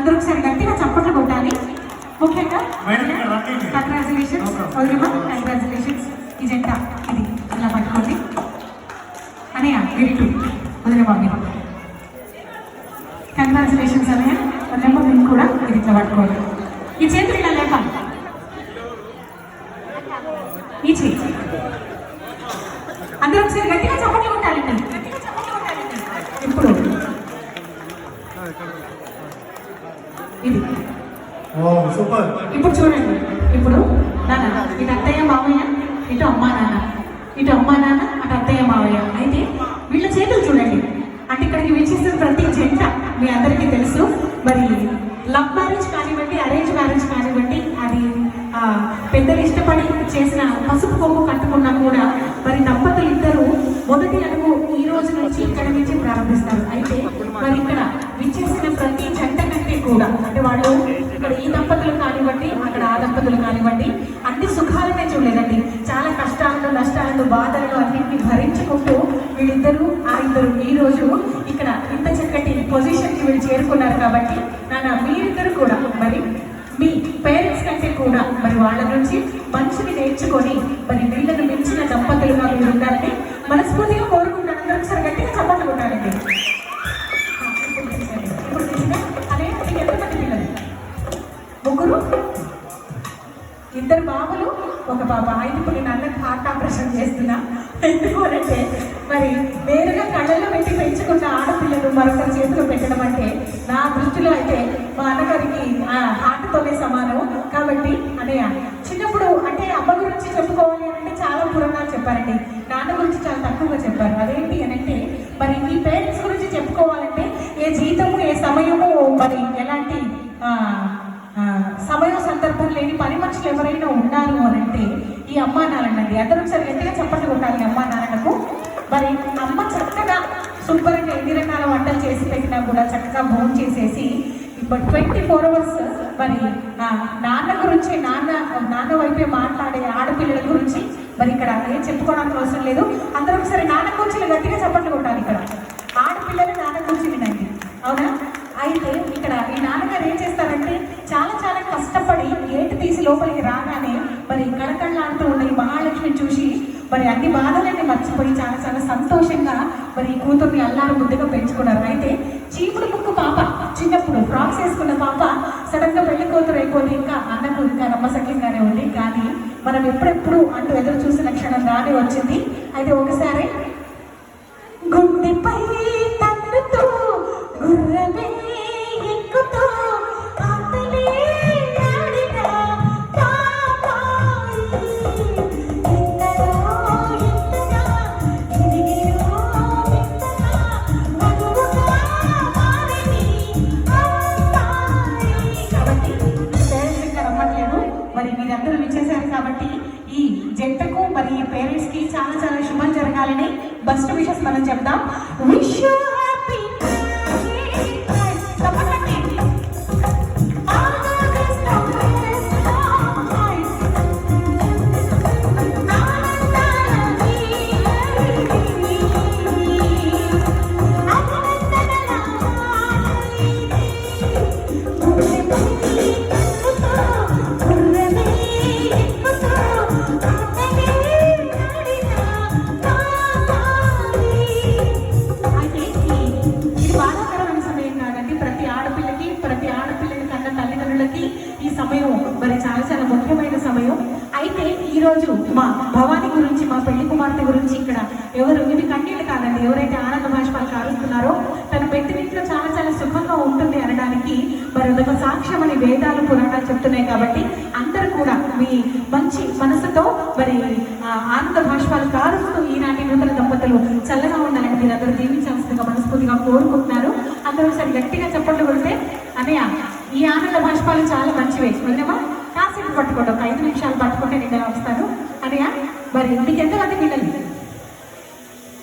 అందరూ ఒకసారి గట్టిగా చప్పట్లు కొట్టాలి. ముఖ్యంగా కంగ్రాచులేషన్స్ కంగ్రాచులేషన్స్. ఈ జంట ఇది ఇలా పట్టుకోండి అనయ్య, గిట్టు వదిలేమా మీరు. కంగ్రాచులేషన్స్ అనయ్య, వదిలేమో మీరు కూడా ఇది ఇట్లా పట్టుకోండి. ఈ చేతులు ఇలా లేపాలి, ఈ చేతి అందరూ ఒకసారి గట్టిగా చప్పట్లు కొట్టాలండి. ఇప్పుడు ఇది ఇప్పుడు చూడండి. ఇప్పుడు నాన్న ఇటు అత్తయ్య మావయ్య, ఇటు అమ్మా నాన్న, ఇటు అమ్మా నాన్న, అటు అత్తయ్య మావయ్య. అయితే వీళ్ళ చేతులు చూడండి. అంటే ఇక్కడికి విచ్చేసిన ప్రతి జంట మీ అందరికీ తెలుసు. మరి లవ్ మ్యారేజ్ కానివ్వండి, అరేంజ్ మ్యారేజ్ కానివ్వండి, అది పెద్దలు ఇష్టపడి చేసిన పసుపు కొమ్ము కట్టుకున్నా కూడా మరి దంపతులు ఇద్దరు మొదటి అడుగు ఈ రోజు నుంచి ఇక్కడ నుంచి ప్రారంభిస్తారు. అయితే మరి ఇక్కడ విచ్చేసిన ప్రతి జంట కంటే కూడా అంటే వాళ్ళు ఇక్కడ ఈ దంపతులు కానివ్వండి, అక్కడ ఆ దంపతులు కానివ్వండి, అన్ని సుఖాలనే చూడలేదండి. చాలా కష్టాలను, నష్టాలను, బాధలను అన్నింటినీ భరించుకుంటూ వీళ్ళిద్దరూ ఆ ఇద్దరు ఈ రోజు ఇక్కడ ఇంత చక్కటి పొజిషన్కి వీళ్ళు చేరుకున్నారు. కాబట్టి నాన్న మీరిద్దరు కూడా మరి మీ పేరెంట్స్ కంటే కూడా మరి వాళ్ళ నుంచి మంచిని నేర్చుకొని మరి వీళ్ళను మించిన దంపతులుగా మీరు ఉండాలని మనస్ఫూర్తిగా కోరుకుంటాను. అందరూ ఒకసారి గట్టిగా చప్పట్లు కొట్టాలండి. అదే మీకు ఎంతమంది పిల్లలు? ముగ్గురు, ఇద్దరు బాబులు, ఒక బాబా. ఇప్పుడు నేను అన్నకు హార్ట్ ఆపరేషన్ చేస్తున్నా. ఎందుకు అంటే మరి నేరుగా కళ్ళల్లో పెట్టి పెంచుకున్న ఆడపిల్లలు మరొకరి చేతిలో పెట్టడం అంటే నా దృష్టిలో అయితే మా అన్నగారికి హార్ట్తోనే సమానం. కాబట్టి అన్నయ్య చిన్నప్పుడు అంటే అమ్మ గురించి చెప్పుకోవాలి అంటే చాలా పురాణాలు చెప్పారండి, నాన్న గురించి చాలా తక్కువగా చెప్పారు. అదేంటి అని అంటే మరి మీ పేరెంట్స్ గురించి చెప్పుకోవాలంటే ఏ జీతము, ఏ సమయము, మరి ఎలాంటి సమయం సందర్భం లేని పని మనుషులు ఎవరైనా ఉన్నారు అని అంటే ఈ అమ్మా నాన్నది. అందరూ ఒకసారి గట్టిగా చప్పట్లు కొట్టాలి అమ్మా నాన్నకు. మరి అమ్మ చక్కగా శుభ్రంగా ఎన్ని రకాల వంటలు చేసి పెట్టినా కూడా చక్కగా భోజనం చేసేసి ఇప్పుడు 24 hours మరి నాన్న గురించి నాన్న వైపే మాట్లాడే ఆడపిల్లల గురించి మరి ఇక్కడ ఏం చెప్పుకోవడానికి అవసరం లేదు. అందరూ ఒకసారి నాన్న గురించి గట్టిగా చప్పట్లు కొట్టాలి. ఇక్కడ ఆడపిల్లలు నాన్న గురించి వినండి, అవునా? అయితే ఇక్కడ ఈ నాన్నగారు ఏం చేస్తారంటే చాలా చాలా కష్టపడి గేటు తీసి లోపలికి రాగానే మరి కళకళలాడుతూ ఉన్న ఈ మహాలక్ష్మిని చూసి మరి అన్ని బాధలన్నీ మర్చిపోయి చాలా చాలా సంతోషంగా మరి ఈ కూతుర్ని అల్లారు ముద్దుగా పెంచుకున్నారు. అయితే చీపుడు ముక్కు పాప చిన్నప్పుడు ఫ్రాక్స్ వేసుకున్న పాప సడన్ గా పెళ్లి కూతురు అయిపోతే ఇంకా అన్నకు ఇంకా నమ్మసక్యంగానే ఉంది. కానీ మనం ఎప్పుడెప్పుడు అంటూ ఎదురు చూసిన క్షణం రాని వచ్చింది. అయితే ఒకసారి గుండెపై తన్నుతూ గుర్రమే ఎక్కుతూ ఆటలే ఆడిన పాపాయి ఎంతలో ఎంతగా ఎదిగిరో ఎంతగా మగువగా మారిని అమ్మాయి. కాబట్టి పేరెంట్స్ ఇంకా రమ్మట్లేదు, మరి మీరందరూ విచ్చేశారు. కాబట్టి ఈ జంటకు మరి ఈ పేరెంట్స్ కి చాలా చాలా శుభం జరగాలని బెస్ట్ విషెస్ మనం చెప్దాం. విష్ యూ హ్యాపీ ఈ సమయం మరి చాలా చాలా ముఖ్యమైన సమయం. అయితే ఈరోజు మా భవానీ గురించి, మా పెళ్లి కుమార్తె గురించి ఇక్కడ ఎవరు ఇవి కన్నీళ్ళు కాదండి, ఎవరైతే ఆనంద భాష్పాలు కారుస్తున్నారో తను పెట్టినట్లో చాలా చాలా సుఖంగా ఉంటుంది అనడానికి మరి ఒక సాక్ష్యం అని వేదాలు పురాణాలు చెప్తున్నాయి. కాబట్టి అందరూ కూడా మీ మంచి మనసుతో మరి ఆనంద భాష్పాలు కారుస్తూ ఈనాటి నూతన దంపతులు చల్లగా ఉండాలని మీరు అందరూ దీవించాల్సిందిగా మనస్ఫూర్తిగా కోరుకుంటున్నారు. అందరూ సరి గట్టిగా చప్పట్లు కొడితే అన్నయ్య ఈ ఆనంద భాష్పాలు చాలా మంచివే. వదిలేమా కాసేపు పట్టుకోండి, ఒక 5 నిమిషాలు పట్టుకుంటే నేను వస్తాను అన్నయ్య. మరి మీకు ఎంతమంది పిల్లలు?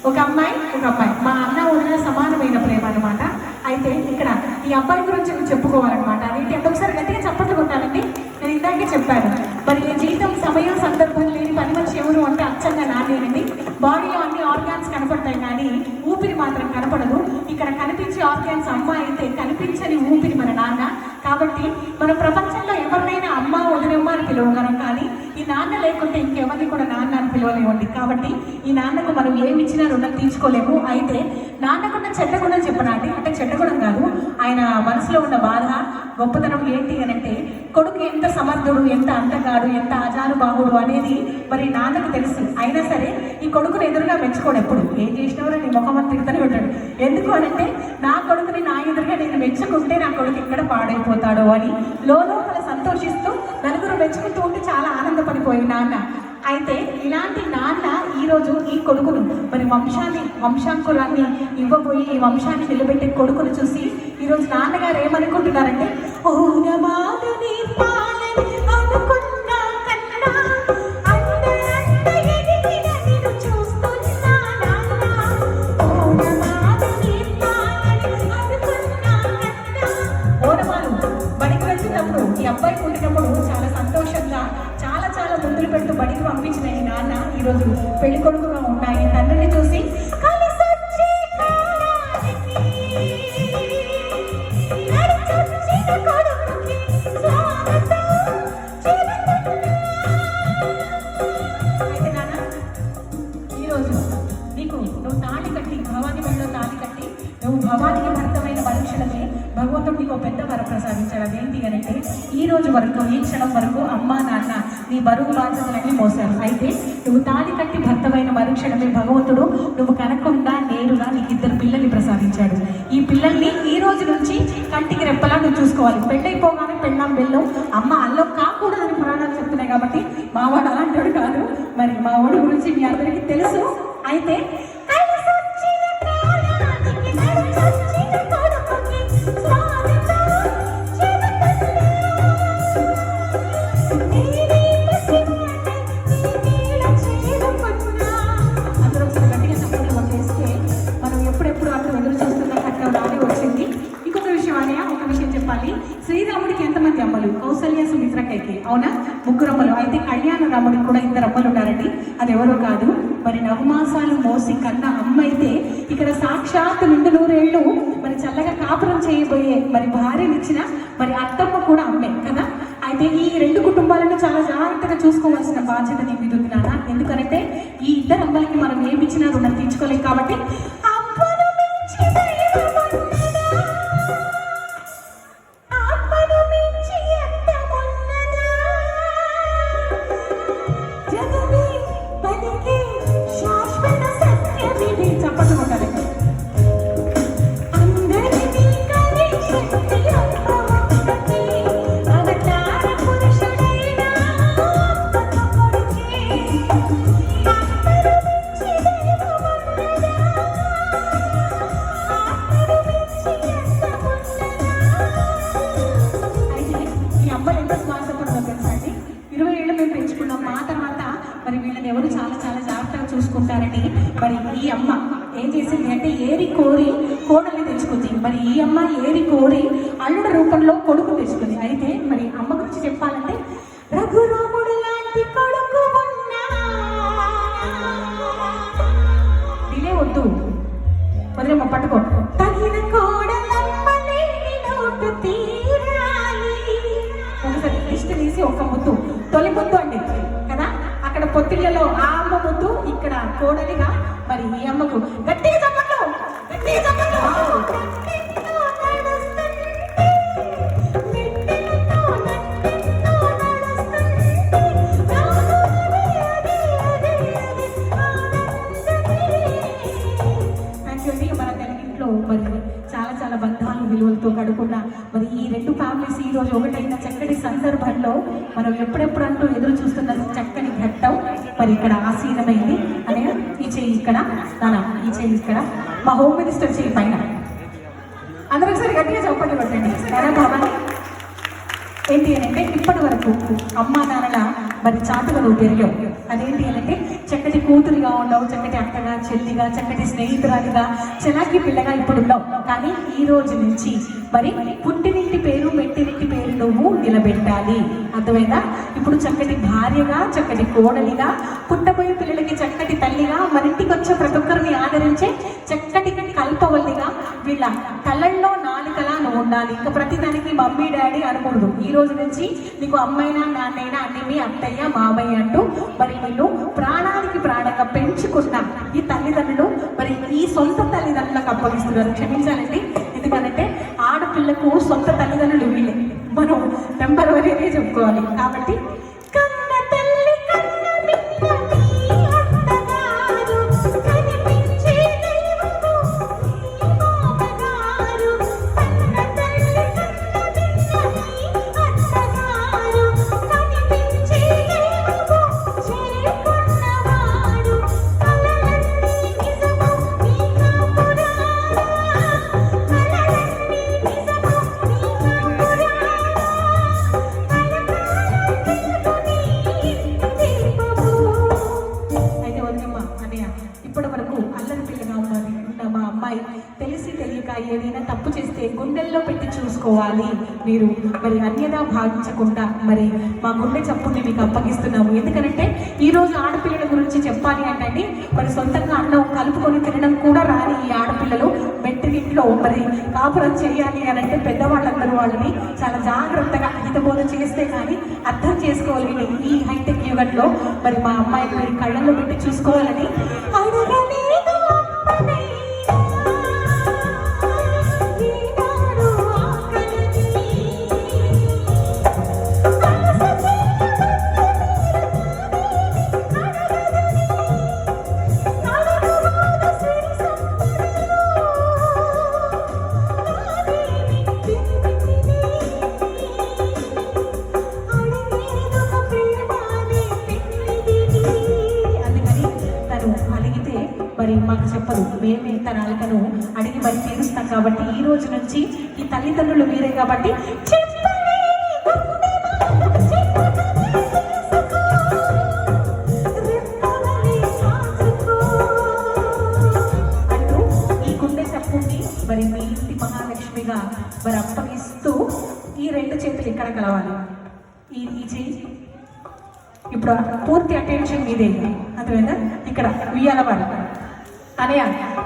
ఒక అమ్మాయి, ఒక అబ్బాయి. మా అన్న వదిన సమానమైన ప్రేమ అనమాట. అయితే ఇక్కడ ఈ అబ్బాయి గురించి చెప్పుకోవాలన్నమాట. అదేంటి అంటే ఒకసారి గట్టిగా చప్పట్లు కొట్టాలండి. నేను ఇందాకే చెప్పాను మరి జీవితం, సమయం, సందర్భం లేని పని మనిషి ఎవరు అంటే అచ్చంగా నానేనండి. బాడీలో అన్ని ఆర్గాన్స్ కనపడతాయి కానీ ఊపిరి మాత్రం కనపడదు. ఇక్కడ కనిపించే ఆర్గాన్స్ అమ్మ అయితే కనిపించని ఊపిరి మన నాన్న. మన ప్రపంచంలో ఎవరినైనా అమ్మ వదినమ్మ అని పిలవగలం, కానీ ఈ నాన్న లేకుంటే ఇంకెవరిని కూడా నాన్న అని పిలవలేమండి. కాబట్టి ఈ నాన్నకు మనం ఏమి ఇచ్చినా రుణం తీర్చుకోలేము. అయితే నాన్నకున్న చెడ్డ గుణం చెప్పనండి, అంటే చెడ్డ గుణం కాదు, ఆయన మనసులో ఉన్న బాధ గొప్పతనం ఏంటి అని అంటే, కొడుకు ఎంత సమర్థుడు, ఎంత అంతగాడు, ఎంత ఆజానుబాహుడు అనేది మరి నాన్నకు తెలుసు. అయినా సరే ఈ కొడుకుని ఎదురుగా మెచ్చుకోడు. ఎప్పుడు ఏం చేసినవరో నీ ముఖం అని తిరుగుతూనే ఉంటాడు. ఎందుకు అనంటే, నా కొడుకుని నా ఎదురుగా నేను మెచ్చుకుంటే నా కొడుకు ఎక్కడ పాడైపోతాడో అని లోపల సంతోషిస్తూ నలుగురు మెచ్చుకుంటూ ఉంటే చాలా ఆనందపడిపోయి నాన్న. అయితే ఇలాంటి నాన్న ఈరోజు ఈ కొడుకును మరి వంశాంకురాన్ని ఇవ్వబోయి ఈ వంశాన్ని నిలబెట్టే కొడుకును చూసి ఈరోజు నాన్నగారు ఏమనుకుంటున్నారంటే, బడికి వచ్చినప్పుడు ఈ అబ్బాయి పుట్టినప్పుడు చాలా సంతోషంగా చాలా చాలా ముందులు పెడుతూ బడికి పంపించిన ఈ నాన్న ఈరోజు పెళ్లి కొడుకుగా ఉన్నాయి. తండ్రిని చూసి అయితే నాన్న ఈరోజు నీకు నువ్వు తాళి కట్టి భవాని మెడలో తాళి కట్టి నువ్వు భవానికి భర్తమైన మనుషులమే భగవంతుడు నీకు పెద్ద వర ప్రసాదించాడు. అదేంటి అని అంటే, ఈ రోజు వరకు ఈ క్షణం వరకు అమ్మా నాన్న నీ బరువు బాధ్యతలన్నీ మోసారు. అయితే నువ్వు తాళి కట్టి భర్తమైన మరుక్షణమే భగవంతుడు నువ్వు కనకుండా నేరుగా నీకు 2 పిల్లల్ని ప్రసాదించాడు. ఈ పిల్లల్ని ఈ రోజు నుంచి కంటికి రెప్పలా నువ్వు చూసుకోవాలి. పెళ్ళైపోగానే పెళ్ళాం బెల్లం అమ్మ అల్లం కాకూడదని పురాణాలు చెప్తున్నాయి. కాబట్టి మావాడు అలాంటి కాదు. మరి మా వాడి గురించి మీ అందరికీ తెలుసు. అయితే శ్రీరాముడికి ఎంతమంది అమ్మలు? కౌసల్య, సుమిత్ర, కైకేయి, అవునా? 3 అమ్మలు. అయితే కళ్యాణ రాముడికి కూడా 2 అమ్మలు ఉన్నారండి. అది ఎవరో కాదు, మరి నవమాసాలు మోసి కన్న అమ్మ అయితే ఇక్కడ సాక్షాత్ 200 ఏళ్ళు మరి చల్లగా కాపురం చేయబోయే మరి భార్యనిచ్చిన మరి అత్తమ్మ కూడా అమ్మే కదా. అయితే ఈ 2 కుటుంబాలను చాలా జాగ్రత్తగా చూసుకోవాల్సిన బాధ్యత నీ మీద ఉంది నాన్న. ఎందుకంటే ఈ 2 అమ్మాయికి మనం ఏమి ఇచ్చినా రుణం తీర్చుకోలేం. కాబట్టి మరి వీళ్ళని ఎవరు చాలా చాలా జాగ్రత్తగా చూసుకుంటారని మరి ఈ అమ్మ ఏం చేసింది అంటే ఏరి కోరి కోడల్ని తెచ్చుకుంది. మరి ఈ అమ్మ ఏరి కోరి అల్లుడ రూపంలో కొడుకు తెచ్చుకుంది. అయితే మరి అమ్మ గురించి చెప్పాలంటే, రఘురాముడు లాంటి కొడుకు ఇదే వద్దు వదిలేమ్మ పట్టుకో. తగిన కోడలమ్మని నోటు తీరాలి. ఒకసారి లిస్ట్ తీసి ఒక ముద్దు, తొలి ముద్దు అండి కదా. అక్కడ పొత్తిళ్లలో ఆ అమ్మ ముద్దు, ఇక్కడ కోడలిగా మరి ఈ అమ్మకు గట్టిగా చప్పట్లు, గట్టిగా చప్పట్లు. మన తెలుగింట్లో మరి చాలా చాలా బంధాలు విలువలతో గడుపున్న మరి ఈ 2 ఫ్యామిలీస్ ఈ రోజు ఒకటైన చక్కటి సందర్భంలో మనం ఎప్పుడెప్పుడు అంటూ ఎదురు చూస్తున్న చక్కని ఘట్టం మరి ఇక్కడ ఆసీనమైంది. అనే ఈ చెయ్యి ఇక్కడ, నానా ఈ చెయ్యి ఇక్కడ, మా హోమ్ మినిస్టర్ చెయ్యి పైన. అందరూ ఒకసారి గట్టిగా చప్పట్లు కొట్టండి. భవాని ఏంటి అని అంటే, ఇప్పటి వరకు అమ్మా నాన్నల మరి చాటుగా నువ్వు పెరిగావు. అదేంటి అని అంటే, చక్కటి కూతురిగా ఉండవు, చక్కటి అక్కగా, చెల్లిగా, చక్కటి స్నేహితురాలిగా, చలాకి పిల్లగా ఇప్పుడు ఉండవు. కానీ ఈ రోజు నుంచి మరి పుట్టినింటి పేరు మెట్టినింటి పేరు నువ్వు నిలబెట్టాలి. అర్థమైందా? ఇప్పుడు చక్కటి భార్యగా, చక్కటి కోడలిగా, పుట్టబోయే పిల్లలకి చక్కటి తల్లిగా, మరింటికి వచ్చే ప్రతి ఒక్కరిని ఆదరించే చక్కటి కల్పవల్లిగా వీళ్ళ కళ్ళల్లో నాలుకలా నువ్వు ఉండాలి. ఇంకా ప్రతిదానికి మమ్మీ డాడీ అనకూడదు. ఈ రోజు నుంచి నీకు అమ్మైనా నాన్నైనా అన్ని మీ అత్తయ్య మామయ్య అంటూ మరి నిన్ను ప్రాణానికి ప్రాణంగా పెంచుకున్న ఈ తల్లిదండ్రులు మరి ఈ సొంత తల్లిదండ్రులకు అప్పగిస్తున్నారు. క్షమించాలండి, ఎందుకంటే ఆడపిల్లకు సొంత తల్లిదండ్రులు వీళ్ళే, మనం నెంబర్ వరకే చెప్పుకోవాలి. కాబట్టి ఇప్పటి వరకు అల్లరి పిల్లగా ఉన్నది మా అమ్మాయి తెలిసి తెలియక ఏదైనా తప్పు చేస్తే గుండెల్లో పెట్టి చూసుకోవాలి. మీరు మరి అన్యదా భావించకుండా మరి మా గుండె చప్పుని మీకు అప్పగిస్తున్నాము. ఎందుకంటే ఈరోజు ఆడపిల్లల గురించి చెప్పాలి అంటే మరి సొంతంగా అన్నం కలుపుకొని తినడం కూడా రాని ఈ ఆడపిల్లలు మెట్టినింట్లో మరి కాపురం చేయాలి అని అంటే పెద్దవాళ్ళందరూ వాళ్ళని చాలా జాగ్రత్తగా హితబోధ చేస్తే కానీ అర్థం చేసుకోవాలి. ఈ హైటెక్ యుగంలో మరి మా అమ్మాయిని మీరు కళ్ళల్లో పెట్టి చూసుకోవాలని మరి మాకు చెప్పదు, మేమే తన అలకను అడిగి మరి తీరుస్తాం. కాబట్టి ఈ రోజు నుంచి ఈ తల్లిదండ్రులు మీరే కాబట్టి అంటూ ఈ గుండె చెప్పుని మరి మీ ఇంటి మహాలక్ష్మిగా మరి అప్పగిస్తూ ఈ రెండు చేతులు ఎక్కడ కలవాలి, ఈ చేయి ఇప్పుడు పూర్తి అటెన్షన్ మీదే. అర్థమైందా? ఇక్కడ ఉయ్యాలవాడు అనే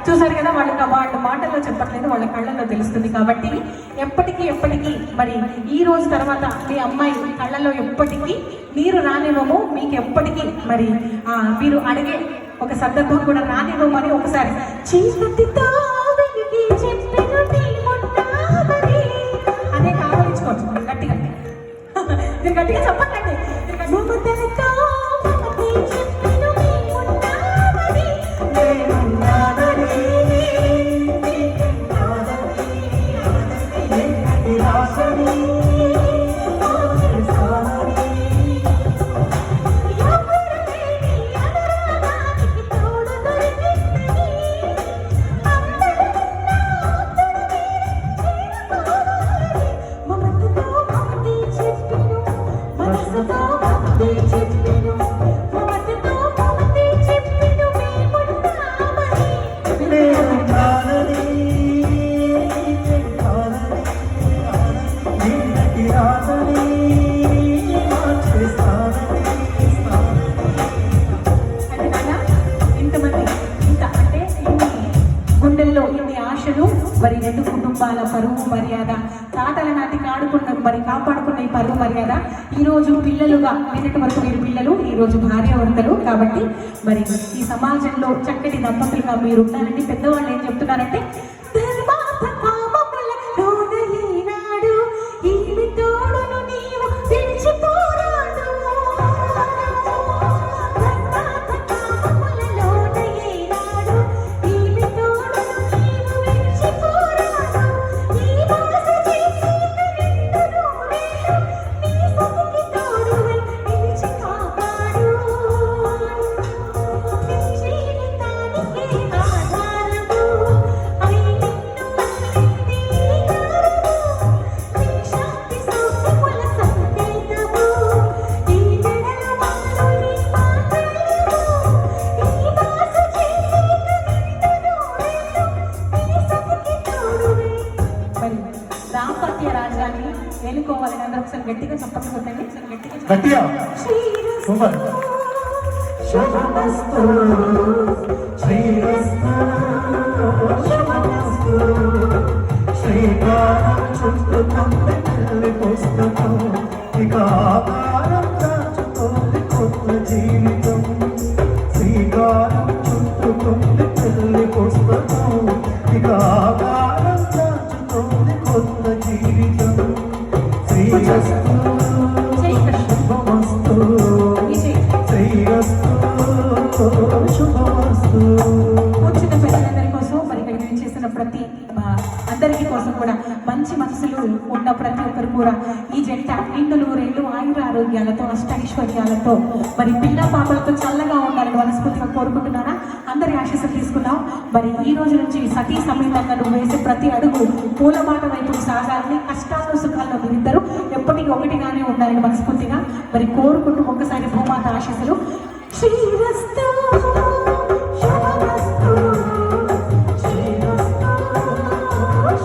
చూసారు కదా, వాళ్ళ మాటల్లో చెప్పట్లేదు, వాళ్ళ కళ్ళల్లో తెలుస్తుంది. కాబట్టి ఎప్పటికీ మరి ఈ రోజు తర్వాత మీ అమ్మాయి కళ్ళల్లో ఎప్పటికీ నీరు రానివ్వము. మీకు ఎప్పటికీ మరి మీరు అడిగే ఒక సందర్భం కూడా రానివ్వమని ఒకసారి అదే కావలించుకోవచ్చు. గట్టిగా మీరు గట్టిగా చెప్పండి. మరి రెండు కుటుంబాల పరువు మర్యాద తాటల నాటి కాపాడుకున్న ఈ పరువు మర్యాద ఈరోజు పిల్లలుగా నిన్నటి వరకు మీరు పిల్లలు, ఈరోజు భార్యాభర్తలు. కాబట్టి మరి ఈ సమాజంలో చక్కటి దంపతులుగా మీరు ఉన్నారండి. పెద్దవాళ్ళు ఏం చెప్తున్నారంటే ఏలుకోవాలని ఏలుకోవాలని అందరూ ఒకసారి గట్టిగా చప్పట్లు కొట్టండి. ఒకసారి గట్టిగా శ్రీరస్తు సూపర్. శుభమస్తు శ్రీరస్తు శుభమస్తు శ్రీకారం చుట్టుకుంది పెళ్లి పుస్తకం ఇక ఆకారం దాచుతోంది కొత్త జీవితం శ్రీకారం చుట్టుకుంది పెళ్లి పుస్తకం ఇక ఆకారం దాచుతోంది కొత్త జీవితం శ్రీరస్తు శుభమస్తు శ్రీరస్తు శుభమస్తు. వచ్చిన పెద్దలందరి కోసం మరి ఇక్కడ చేసిన ప్రతి అందరికీ కోసం కూడా మంచి మనసులు ఉన్న ప్రతి ఒక్కరు కూడా ఈ జంట నిండులు రెండు ఆయుర ఆరోగ్యాలతో అష్టైశ్వర్యాలతో మరి పిల్ల పాపలతో చల్లగా ఉండాలని మనస్ఫూర్తిగా కోరుకుంటున్నారా? అందరి ఆశీస్సులు తీసుకుందాం. మరి ఈ రోజు నుంచి సతీ సమేతంగా నువ్వు వేసే ప్రతి అడుగు పూలమాట వైపు సాగాలని, కష్టాలు సుఖాల్లో మీరిద్దరూ ఎప్పటికీ ఒకటిగానే ఉండాలని మనస్ఫూర్తిగా మరి కోరుకుంటూ ఒక్కసారి భూమాత ఆశీస్సులు. శ్రీరస్తు శుభమస్తు శ్రీరస్తు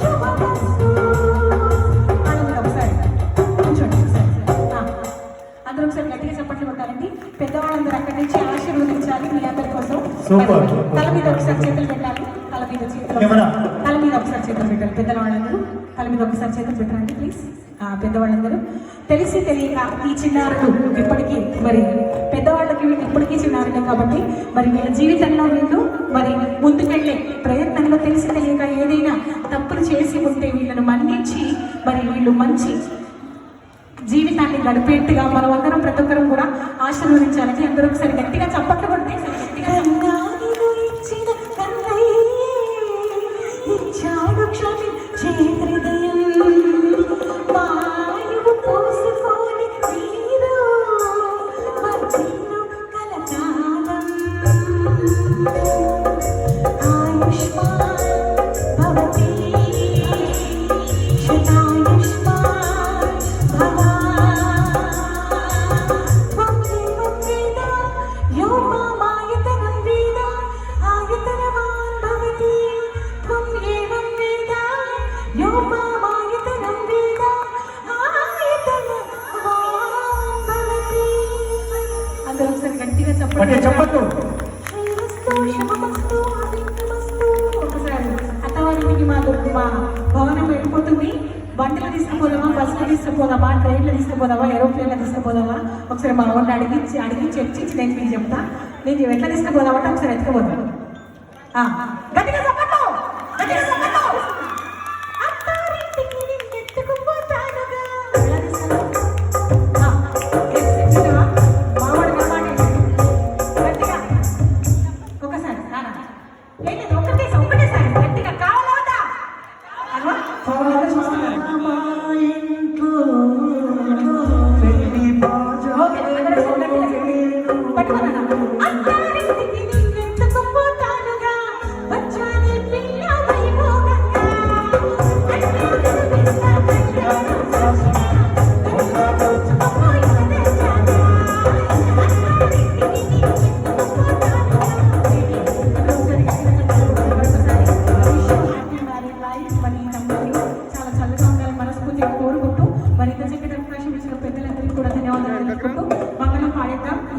శుభమస్తు. ఒకసారి కూర్చోండి. అందరూ ఒకసారి గట్టిగా చప్పట్లు కొట్టాలండి. పెద్దవాళ్ళందరూ అక్కడి నుంచి ఆశీర్వదించాలి మీ అందరి కోసం. సూపర్. తల మీద ఒకసారి చేతులు పెట్టాలి. తల మీద ఒకసారి చేతులు పెట్టాలి. పెద్దవాళ్ళందరూ తల మీద ఒకసారి చేతులు పెట్టాలండి ప్లీజ్. పెద్దవాళ్ళందరూ తెలిసి తెలియక ఈ చిన్నారులు ఇప్పటికీ మరి పెద్దవాళ్ళకి ఇప్పటికీ చిన్నారులు కాబట్టి మరి వీళ్ళ జీవితంలో వీళ్ళు మరి ముందుకెళ్ళే ప్రయత్నంలో తెలిసి తెలియక ఏదైనా తప్పులు చేసి ఉంటే వీళ్ళను మన్నించి మరి వీళ్ళు మంచి జీవితాన్ని గడిపేట్టుగా మనం అందరం ప్రతి ఒక్కరం కూడా ఆశీర్వదించాలని అందరూ ఒకసారి గట్టిగా చప్పట్లు కొడితే చెప్పట్టు. ఒకసారి అత్తవారింటికి మా భవనం వెళ్ళిపోతుంది. బండిలో తీసుకుపోదామా, బస్సులో తీసుకుపోదామా, ట్రైన్లో తీసుకుపోదామా, ఏరోప్లేన్లో తీసుకుపోదామా? ఒకసారి మా వాళ్ళని అడిగి చర్చించి నేను మీకు చెప్తా. నేను ఎట్లా తీసుకుపోదామంటే ఒకసారి ఎత్తుకుపోతాను. గట్టిగా చెప్పట్టు.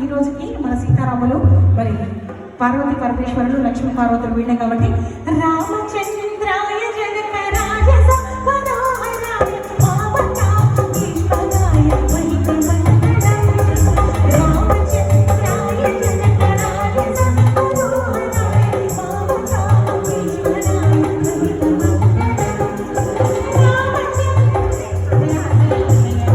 ఈ రోజుకి మన సీతారాములు మరి పార్వతీ పరమేశ్వరులు లక్ష్మీ పార్వతులు వీళ్ళే కాబట్టి రామచంద్ర